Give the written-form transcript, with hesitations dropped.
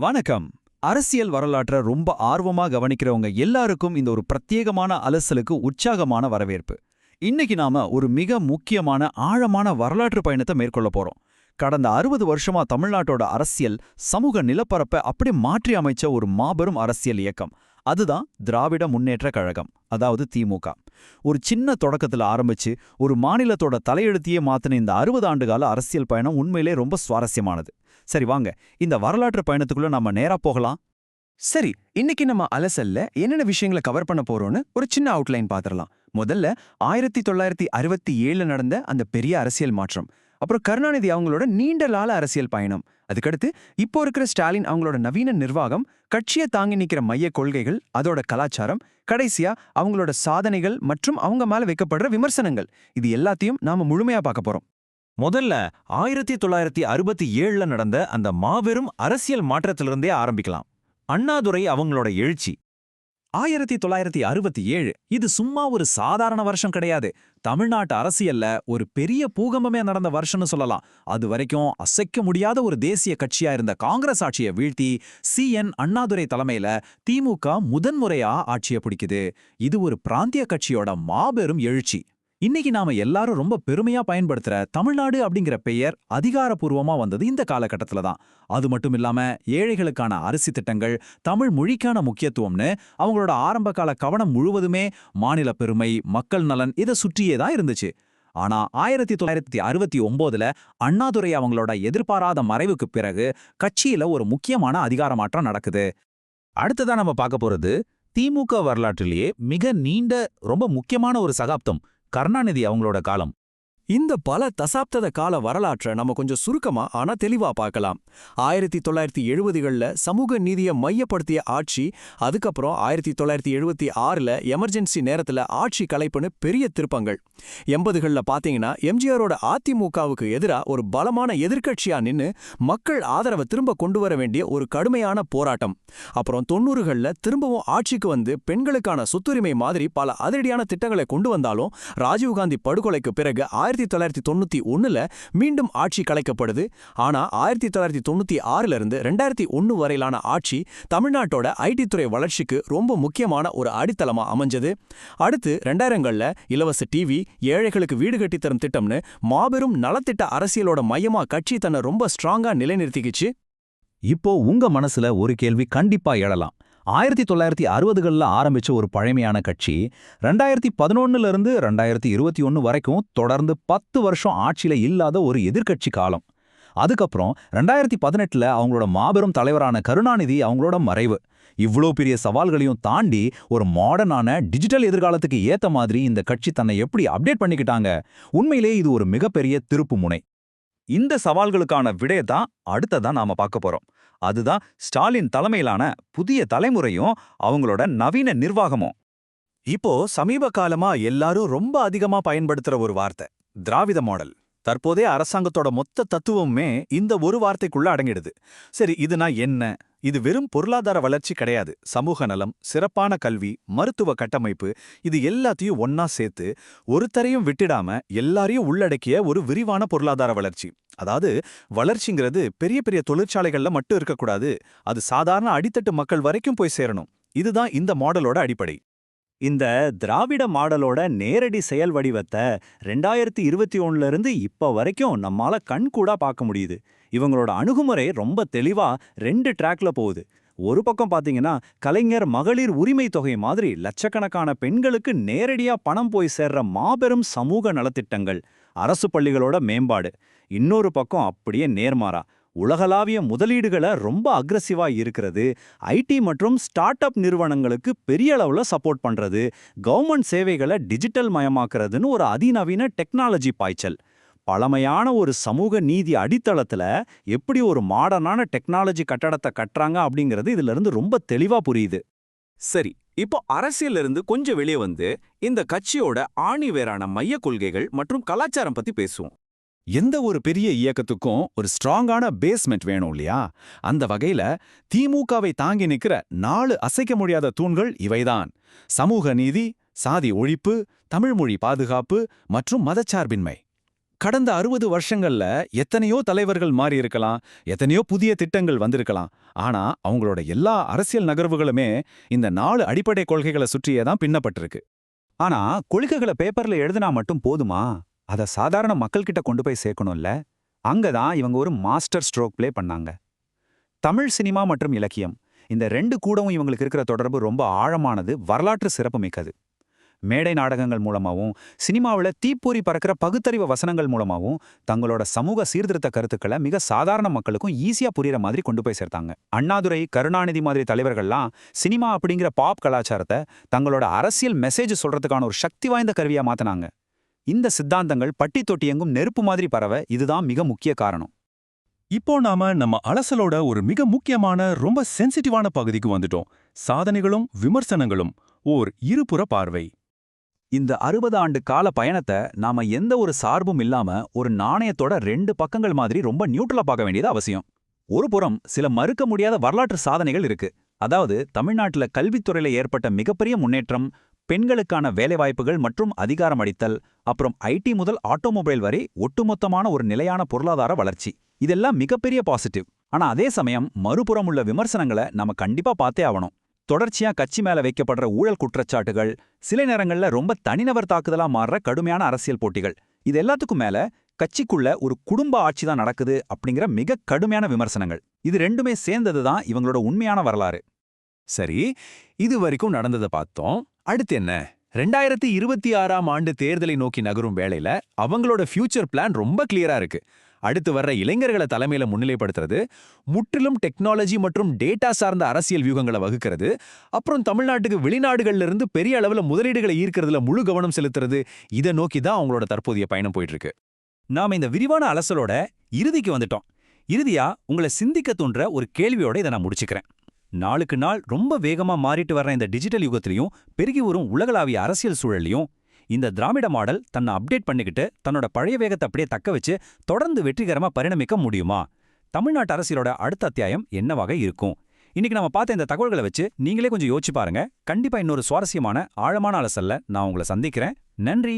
வணக்கம். அரசியல் வரலாற்றை ரொம்ப ஆர்வமா கவனிக்கிறவங்க எல்லாருக்கும் இந்த ஒரு பிரத்யேகமான அலசலுக்கு உற்சாகமான வரவேற்பு. இன்னைக்கு நாம ஒரு மிக முக்கியமான ஆழமான வரலாற்று பயணத்தை மேற்கொள்ள போறோம். கடந்த 60 வருஷமா தமிழ்நாட்டோட அரசியல் சமூக நிலப்பரப்பை அப்படி மாற்றி அமைச்ச ஒரு மாபெரும் அரசியல் இயக்கம். அதுதான் திராவிட முன்னேற்ற கழகம், அதாவது திமுக. ஒரு சின்ன தொடக்கத்துல ஆரம்பிச்சு ஒரு மாநிலத்தோட தலையெழுத்தையே மாத்தின இந்த 60 ஆண்டுகால அரசியல் பயணம் உண்மையிலே ரொம்ப சுவாரஸ்யமானது. சரி வாங்க, இந்த வரலாற்று பயணத்துக்குள்ள நம்ம நேரா போகலாம். சரி, இன்னைக்கு நம்ம அலசல்ல என்னென்ன விஷயங்களை கவர் பண்ண போறோம்னு ஒரு சின்ன அவுட்லைன் பாத்திரலாம். முதல்ல 1967 நடந்த அந்த பெரிய அரசியல் மாற்றம், அப்புறம் கருணாநிதி அவங்களோட நீண்ட கால அரசியல் பயணம், அதுக்கடுத்து இப்போ இருக்கிற ஸ்டாலின் அவங்களோட நவீன நிர்வாகம், கட்சியை தாங்கி நிக்கிற மைய கொள்கைகள், அதோட கலாச்சாரம், கடைசியா அவங்களோட சாதனைகள் மற்றும் அவங்க மேல வைக்கப்படுற விமர்சனங்கள். இது எல்லாத்தையும் நாம முழுமையா பார்க்க போறோம். முதல்ல 1967 நடந்த அந்த மாபெரும் அரசியல் மாற்றத்திலிருந்தே ஆரம்பிக்கலாம். அண்ணாதுரை அவங்களோட எழுச்சி. 1967 இது சும்மா ஒரு சாதாரண வருஷம் கிடையாது. தமிழ்நாட்டு அரசியல்ல ஒரு பெரிய பூகம்பமே நடந்த வருஷம்னு சொல்லலாம். அது வரைக்கும் அசைக்க முடியாத ஒரு தேசிய கட்சியா இருந்த காங்கிரஸ் ஆட்சியை வீழ்த்தி அண்ணாதுரை தலைமையில திமுக முதன்முறையா ஆட்சியை பிடிக்குது. இது ஒரு பிராந்திய கட்சியோட மாபெரும் எழுச்சி. இன்னைக்கு நாம எல்லாரும் ரொம்ப பெருமையா பயன்படுத்துற தமிழ்நாடு அப்படிங்கிற பெயர் அதிகாரப்பூர்வமா வந்தது இந்த காலகட்டத்துல தான். அது மட்டும் இல்லாம ஏழைகளுக்கான அரிசி திட்டங்கள், தமிழ் மொழிக்கான முக்கியத்துவம்னு அவங்களோட ஆரம்ப கால கவனம் முழுவதுமே மாநில பெருமை, மக்கள் நலன் இதை சுற்றியே தான் இருந்துச்சு. ஆனா 1969 அண்ணாதுரை அவங்களோட எதிர்பாராத மறைவுக்கு பிறகு கட்சியில ஒரு முக்கியமான அதிகார மாற்றம் நடக்குது. அடுத்ததா நம்ம பார்க்க போறது திமுக வரலாற்றிலேயே மிக நீண்ட ரொம்ப முக்கியமான ஒரு சகாப்தம், கருணாநிதி அவங்களோட காலம். இந்த பல தசாப்த கால வரலாற்றை நம்ம கொஞ்சம் சுருக்கமா ஆனா தெளிவா பார்க்கலாம். 1970களில் சமூக நீதியை மையப்படுத்திய ஆட்சி, அதுக்கப்புறம் 1976 எமர்ஜென்சி நேரத்துல ஆட்சி கலைப்புன்னு பெரிய திருப்பங்கள். 80களில் பாத்தீங்கன்னா எம்ஜிஆரோட அதிமுகவுக்கு எதிராக ஒரு பலமான எதிர்க்கட்சியா நின்னு மக்கள் ஆதரவை திரும்ப கொண்டு வர வேண்டிய ஒரு கடுமையான போராட்டம். அப்புறம் 90களில் திரும்பவும் ஆட்சிக்கு வந்து பெண்களுக்கான சொத்துரிமை மாதிரி பல அதிரடியான திட்டங்களை கொண்டு வந்தாலும் ராஜீவ்காந்தி படுகொலைக்கு பிறகு 1991 மீண்டும் ஆட்சி கலைக்கப்படுது. ஆனா 1996 இருந்து 2001 வரையிலான ஆட்சி தமிழ்நாட்டோட ஐடி துறை வளர்ச்சிக்கு ரொம்ப முக்கியமான ஒரு அடித்தளமா அமைஞ்சது. அடுத்து 2000களில் இலவச டிவி, ஏழைகளுக்கு வீடு கட்டித்தரும் திட்டம்னு மாபெரும் நலத்திட்ட அரசியலோட மையமா கட்சி தன்னை ரொம்ப ஸ்ட்ராங்கா நிலைநிறுத்திக்கிச்சு. இப்போ உங்க மனசுல ஒரு கேள்வி கண்டிப்பா எழலாம். 1960களில் ஆரம்பிச்ச ஒரு பழமையான கட்சி 2011 இருந்து 2021 வரைக்கும் தொடர்ந்து 10 வருஷம் ஆட்சியில இல்லாத ஒரு எதிர்க்கட்சி காலம். அதுக்கப்புறம் 2018 அவங்களோட மாபெரும் தலைவரான கருணாநிதி அவங்களோட மறைவு. இவ்ளோ பெரிய சவால்களையும் தாண்டி ஒரு மாடர்னான டிஜிட்டல் எதிர்காலத்துக்கு ஏத்த மாதிரி இந்த கட்சி தன்னை எப்படி அப்டேட் பண்ணிக்கிட்டாங்க? உண்மையிலே இது ஒரு மிகப்பெரிய திருப்பு முனை. இந்த சவால்களுக்கான விடையை தான் அடுத்ததான் நாம பார்க்க போறோம். அதுதான் ஸ்டாலின் தலைமையிலான புதிய தலைமுறையும் அவங்களோட நவீன நிர்வாகமும். இப்போ சமீப காலமா எல்லாரும் ரொம்ப அதிகமா பயன்படுத்துற ஒரு வார்த்தை திராவிட மாடல். தற்போதைய அரசாங்கத்தோட மொத்த தத்துவமே இந்த ஒரு வார்த்தைக்குள்ள அடங்கிடுது. சரி, இதுனா என்ன? இது வெறும் பொருளாதார வளர்ச்சி கிடையாது. சமூக நலம், சிறப்பான கல்வி, மருத்துவ கட்டமைப்பு, இது எல்லாத்தையும் ஒன்னா சேர்த்து ஒருத்தரையும் விட்டுடாம எல்லாரையும் உள்ளடக்கிய ஒரு விரிவான பொருளாதார வளர்ச்சி. அதாவது வளர்ச்சிங்கிறது பெரிய பெரிய தொழிற்சாலைகள்ல மட்டும் இருக்கக்கூடாது, அது சாதாரண அடித்தட்டு மக்கள் வரைக்கும் போய் சேரணும். இதுதான் இந்த மாடலோட அடிப்படை. இந்த திராவிட மாடலோட நேரடி செயல் வடிவத்தை 2021 இருந்து இப்ப வரைக்கும் நம்மால கண்கூடா பார்க்க முடியுது. இவங்களோட அணுகுமுறை ரொம்ப தெளிவா 2 ட்ராக்ல போகுது. ஒரு பக்கம் பாத்தீங்கன்னா கலைஞர் மகளிர் உரிமை தொகை மாதிரி லட்சக்கணக்கான பெண்களுக்கு நேரடியா பணம் போய் சேர்ற மாபெரும் சமூக நலத்திட்டங்கள், அரசு பள்ளிகளோட மேம்பாடு. இன்னொரு பக்கம் அப்படியே நேர்மாறா உலகளாவிய முதலீடுகளை ரொம்ப அக்ரெசிவா இருக்கிறது, ஐடி மற்றும் ஸ்டார்ட் அப் நிறுவனங்களுக்கு பெரிய அளவுல சப்போர்ட் பண்றது, கவர்மெண்ட் சேவைகளை டிஜிட்டல் மயமாக்குறதுன்னு ஒரு அதிநவீன டெக்னாலஜி பாய்ச்சல். பழமையான ஒரு சமூக நீதி அடித்தளத்துல எப்படி ஒரு மாடர்னான டெக்னாலஜி கட்டடத்தை கட்டுறாங்க அப்படிங்கிறது இதுல இருந்து ரொம்ப தெளிவா புரியுது. சரி, இப்போ அரசியல்ல இருந்து கொஞ்சம் வெளியே வந்து இந்த கட்சியோட ஆணிவேரான மைய கொள்கைகள் மற்றும் கலாச்சாரம் பத்தி பேசுவோம். எந்த ஒரு பெரிய இயக்கத்துக்கும் ஒரு ஸ்ட்ராங்கான பேஸ்மெண்ட் வேணும் இல்லையா? அந்த வகையில திமுகவை தாங்கி நிற்கிற 4 அசைக்க முடியாத தூண்கள் இவைதான்: சமூக நீதி, சாதி ஒழிப்பு, தமிழ்மொழி பாதுகாப்பு மற்றும் மதச்சார்பின்மை. கடந்த 60 வருஷங்கள்ல எத்தனையோ தலைவர்கள் மாறி இருக்கலாம், எத்தனையோ புதிய திட்டங்கள் வந்திருக்கலாம். ஆனா அவங்களோட எல்லா அரசியல் நகர்வுகளுமே இந்த 4 அடிப்படை கொள்கைகளை சுற்றியே தான் பின்னப்பட்டிருக்கு. ஆனா கொள்கைகளை பேப்பர்ல எழுதினா மட்டும் போதுமா? அத சாதாரண மக்கள்கிட்ட கொண்டு போய் சேர்க்கணும்ல. அங்கதான் இவங்க ஒரு மாஸ்டர் ஸ்ட்ரோக் ப்ளே பண்ணாங்க. தமிழ் சினிமா மற்றும் இலக்கியம், இந்த ரெண்டு கூடவும் இவங்களுக்கு இருக்கிற தொடர்பு ரொம்ப ஆழமானது, வரலாற்று சிறப்புமிக்கது. மேடை நாடகங்கள் மூலமாவும் சினிமாவில் தீப்பொறி பறக்கிற பகுத்தறிவு வசனங்கள் மூலமாவும் தங்களோட சமூக சீர்திருத்த கருத்துக்களை மிக சாதாரண மக்களுக்கும் ஈஸியா புரியுற மாதிரி கொண்டு போய் சேர்த்தாங்க. அண்ணாதுரை, கருணாநிதி மாதிரி தலைவர்கள்லாம் சினிமா அப்படிங்கிற பாப் கலாச்சாரத்தை தங்களோட அரசியல் மெசேஜ் சொல்றதுக்கான ஒரு சக்தி வாய்ந்த கருவியா மாத்தினாங்க. இந்த சித்தாந்தங்கள் பட்டி தொட்டி எங்கும் நெருப்பு மாதிரி பரவ இதுதான் மிக முக்கிய காரணம். இப்போ நாம நம்ம அலசலோட ஒரு மிக முக்கியமான ரொம்ப சென்சிட்டிவான பகுதிக்கு வந்துட்டோம். சாதனைகளும் விமர்சனங்களும் ஓர் இருபுற பார்வை. இந்த 60 ஆண்டு கால பயணத்தை நாம எந்த ஒரு சார்பும் இல்லாம ஒரு நாணயத்தோட 2 பக்கங்கள் மாதிரி ரொம்ப நியூட்ரலா பார்க்க வேண்டியது அவசியம். ஒரு புறம் சில மறுக்க முடியாத வரலாற்று சாதனைகள் இருக்கு. அதாவது தமிழ்நாட்டுல கல்வித்துறையில ஏற்பட்ட மிகப்பெரிய முன்னேற்றம், பெண்களுக்கான வேலைவாய்ப்புகள் மற்றும் அதிகாரம் அளித்தல், அப்புறம் ஐடி முதல் ஆட்டோமொபைல் வரை ஒட்டுமொத்தமான ஒரு நிலையான பொருளாதார வளர்ச்சி. இதெல்லாம் மிகப்பெரிய பாசிட்டிவ். ஆனா அதே சமயம் மறுபுறம் உள்ள விமர்சனங்களை நாம கண்டிப்பா பார்த்தே ஆகணும். தொடர்ச்சியா கட்சி மேல வைக்கப்படுற ஊழல் குற்றச்சாட்டுகள், சில நேரங்கள்ல ரொம்ப தனிநபர் தாக்குதலா மாறுற கடுமையான அரசியல் போட்டிகள், இது எல்லாத்துக்கும் மேல கட்சிக்குள்ள ஒரு குடும்ப ஆட்சி தான் நடக்குது அப்படிங்கிற மிக கடுமையான விமர்சனங்கள், இது ரெண்டுமே சேர்ந்ததுதான் இவங்களோட உண்மையான வரலாறு. சரி, இது வரைக்கும் நடந்ததை பார்த்தோம். அடுத்து என்ன? 2026ஆம் ஆண்டு தேர்தலை நோக்கி நகரும் வேளையில அவங்களோட ஃபியூச்சர் பிளான் ரொம்ப கிளியரா இருக்கு. அடுத்து வர்ற இளைஞர்களை தலைமையில முன்னிலைப்படுத்துறது, முற்றிலும் டெக்னாலஜி மற்றும் டேட்டா சார்ந்த அரசியல் வியூகங்களை வகுக்கிறது, அப்புறம் தமிழ்நாட்டுக்கு வெளிநாடுகள்ல இருந்து பெரிய அளவுல முதலீடுகளை ஈர்க்கிறதுல முழு கவனம் செலுத்துறது, இதை நோக்கி தான் அவங்களோட தற்போதைய பயணம் போயிட்டு இருக்கு. நாம இந்த விரிவான அலசலோட இறுதிக்கு வந்துட்டோம். இறுதியா உங்களை சிந்திக்க தூண்டுற ஒரு கேள்வியோட இதை நான் முடிச்சுக்கிறேன். நாளுக்கு நாள் ரொம்ப வேகமா மாறிட்டு வர்ற இந்த டிஜிட்டல் யுகத்திலையும் பெருகி வரும் உலகளாவிய அரசியல் சூழல்லையும் இந்த திராவிட மாடல் தன்னை அப்டேட் பண்ணிக்கிட்டு தன்னோட பழைய வேகத்தை அப்படியே தக்க வச்சு தொடர்ந்து வெற்றிகரமா பரிணமிக்க முடியுமா? தமிழ்நாட்டு அரசியலோட அடுத்த அத்தியாயம் என்னவாக இருக்கும்? இன்னைக்கு நம்ம பார்த்த இந்த தகவல்களை வச்சு நீங்களே கொஞ்சம் யோசிச்சு பாருங்க. கண்டிப்பா இன்னொரு சுவாரஸ்யமான ஆழமான அலசல்ல நான் உங்களை சந்திக்கிறேன். நன்றி.